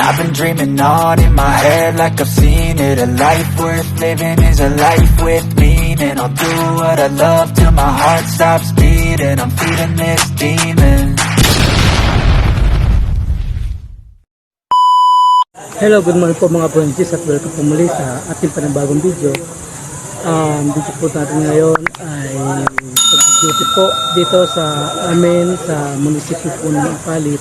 I've been dreaming on in my head like I've seen it. A life worth living is a life with meaning. I'll do what I love till my heart stops beating. I'm feeding this demon. Hello, good morning po mga Bunjis at welcome po muli sa ating panibagong video. Video po natin ngayon ay pag-duty po dito sa amin sa munisipyo po ng Ipalit.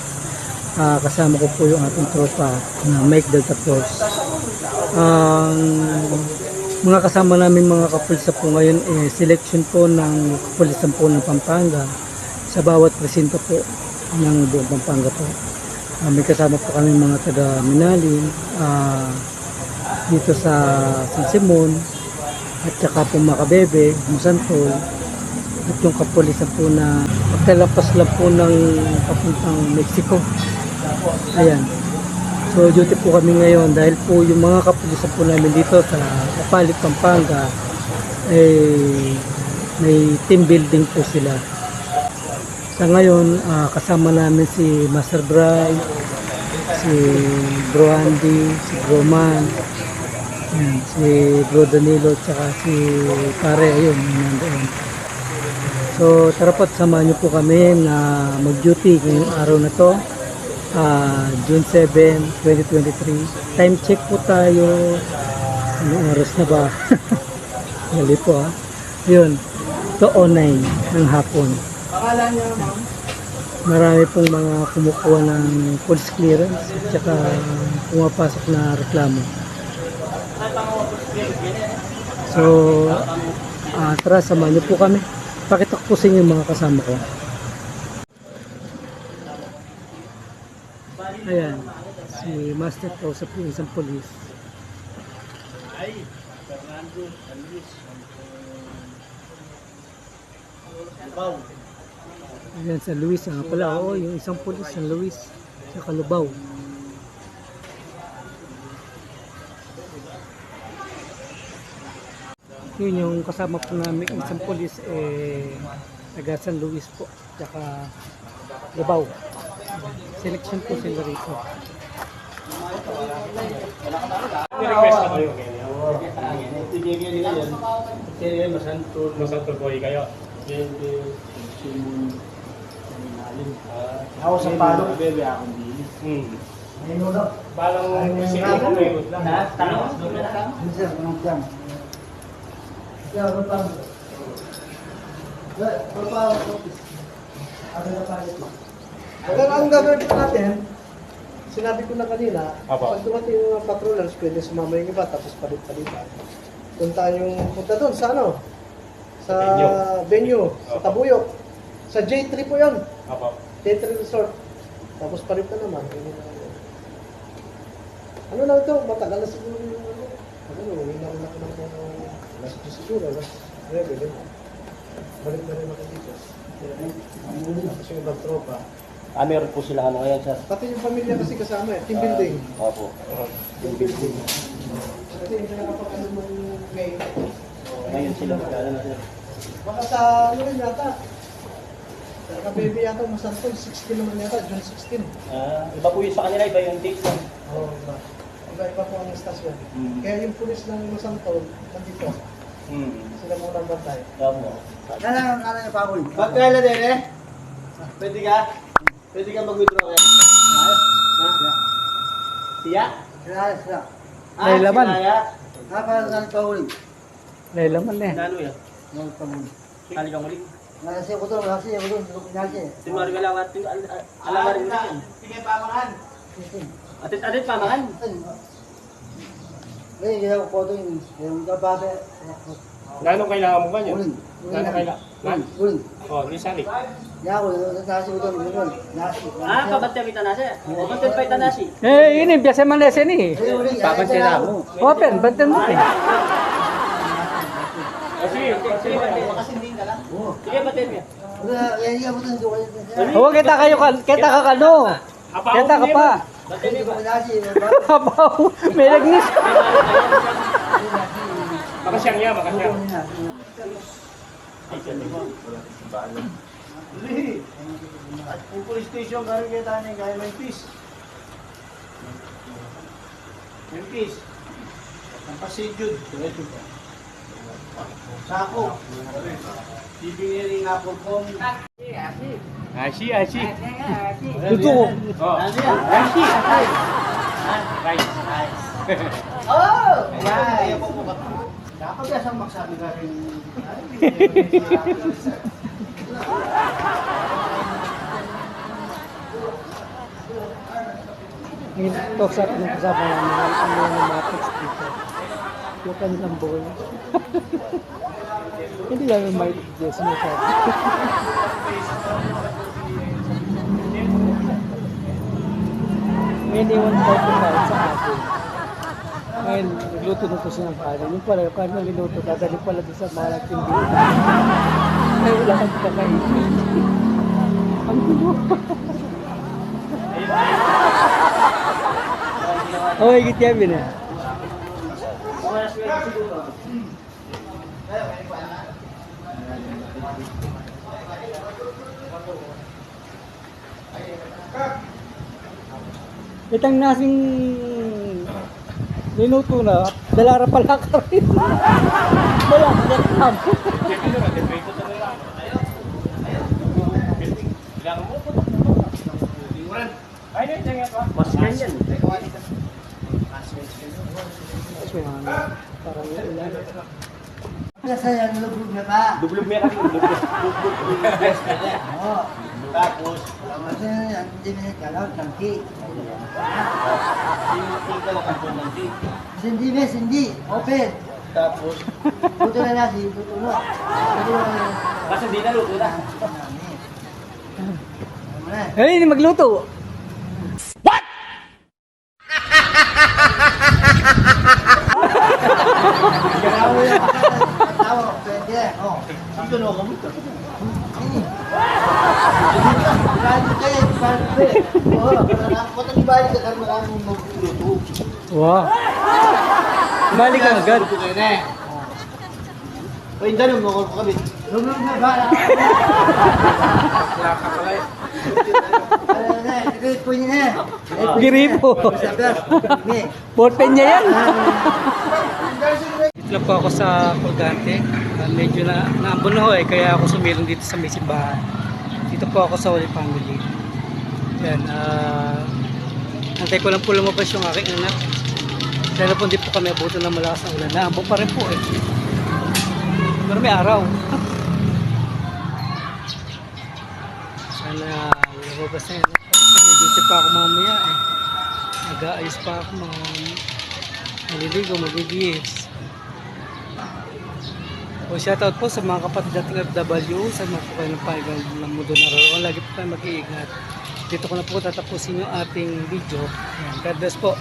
Kasama ko po yung ating tropa na Mike Delta Force. Mga kasama namin mga kapulisan po ngayon selection po ng kapulisan po ng Pampanga sa bawat presinto po ng buong Pampanga po. May kasama po kami mga taga Minalin dito sa San Simon at saka po Macabebe, Musantol at yung kapulisan po na pagkalapas lang po ng papuntang Mexico. Ayan, so duty po kami ngayon dahil po yung mga kapulisan po namin dito sa Ipalit, Pampanga may team building po sila. Sa ngayon, kasama namin si Master Bry, si Bro Andy, si Bro Man, yan, si Bro Danilo, tsaka si Pare, ayun, nandoon. So, tara po, samahan niyo po kami na mag-duty ngayong araw na to, June 7, 2023. Time check po tayo. Anong oras na ba? Gali po Yun, 2:09 ng hapon. Marami pong mga kumukuha ng police clearance at saka pumapasok na reklamo. So, tara, samahan niyo po kami. Pakita ko po sa inyo mga kasama ko. Ayan, si Master kausap yung isang police. Fernando, Luis. Ayan sa Luis pala, yung isang pulis sa Luis sa Calubao. Yun yung kasama po namin isang pulis taga San Luis po tsaka Calubao. Selection po sila rito. Request na kayo ngayon. Masantol po kayo. Ako sa palo, bebe akong bilis. Balang sino ko kayo lang. Minsan, anong plan? Yeah, ano plan? Ang gagawin natin, sinabi ko na kanina, pag dumating yung mga patrollers, pwede sumama yung iba, tapos palit-palitan. Punta doon sa ano? Sa venue, sa Tabuyok. Sa J3 po yun. J3 Resort. Tapos palit na naman. Ano lang ito? Matagal na siguro yung uwi na rin ako ng last siguro. Balik na rin ako dito. Tapos yung ibang tropa. Meron po sila ngayon, sir. Pati yung pamilya kasi kasama team building. Opo. Team building. Kasi hindi nakapag-ano mo ngayon. Ngayon sila magkala na, sir. Baka sa ano rin yata. Sa baby yata masantol, 16 naman yata, June 16. Iba po yung sa kanila, iba yung date lang. Oo, iba. Iba po ang istasyon. Kaya yung pulis ng masantol, nandito. Sila muna ang bantay. Opo. Kailangan ka na yung paboy. Magkala din eh? Pwede ka? Pwede ka mag-withdraw eh? Siya? Siya. May laman. Para saan paboy? May laman Lalo yan. Yung paboy. Kali kang muli. Nasi ko to, nasi ko to, nasi. Timari ka lang at alam rin mo yan. Sige, pamangan. Atit pamangan. Ngayon, ginawa ko ito yung kababe. Gano'ng kailangan mo ba niya? Uling. Gano'ng kailangan? Uling. Di sali. Kaya ako, nasi ko ito, nasi. Kabantay kita nasi. O bantay pa ita nasi. Ini biasa Malaysia nih. Papansin ako. Open, banten mo. Sige, Makasinding ka lang. Sige, bantay mo yan. Kaya hindi ka mo ito. Huwag kita ka kano. Kita ka pa. Bantay mo ba? Nasi. Abaw, may lagnis. makasyang niya, makasyang. At yung police station, karoon kayo tayo ng gaya may peace. Memphis. Ang pasidjud. Sako. Bibingin nga po kong... Ashi, Ashi. Luto. Oh. Ashi. Rice. Oh! Ayan, po po. Dapat yasang magsabi ka rin. Ito sa atin ang kasama namin ang mga text dito. Yung kanilang boy. Hindi lang may Diyos mo sa may iniwan tayo kumain sa atin. Ngayon, nagluto na ito siya ng kanin. Yung pala, yung kanin na niluto, dadali pala doon sa mga nagtindihan. Ay, wala kang kakainin. Ang gulo. Oh, higit yan eh. Itang nasing minuto na, dalara pala ka rin. Wala, nakakam. Ay, hindi, hindi. Masman yan. Parang ilan. Sayang lubog na ba? Dublog meron. Dublog. Oo. Tapos, Kasi hindi na kalaw, tangki. tingka lang ang punanti. Sindi, mes, hindi. Open. Tapos, Buto na nasi, buto na. Buto na. kasi di na luto na. Ay, hindi magluto. Tawa, pwede. Oh. Dito na ako. Brand kayo, brand kayo. Oo, kung balik ka karma kang magluto. Wow. Balik ka agad. Luto kayo na eh. O yung ganun, mga kami. Lubog na ba? Ano na, ito po niya na. Giripo. Ni. Porpen niya yan. Dito lang po ako sa Colgante. Medyo naambon na ho eh, kaya ako sumilong dito sa may simbahan. Dito po ako sa Holy Family. Yan, antay ko lang po lumabas yung aking anak. Dahil po hindi po kami abutan ng malakas na ulan. Naambon pa rin po eh. Pero may araw. Sana lumabas na yan. May duty pa ako mamaya eh. Nag-aayos pa ako mga maliligo, magigis. O shoutout po sa mga kapatid nating FW, sa mga po kayo ng paigal ng mundo na roon. Lagi po kayo mag-iingat. Dito ko na po tatapusin yung ating video. Ayan, God bless po.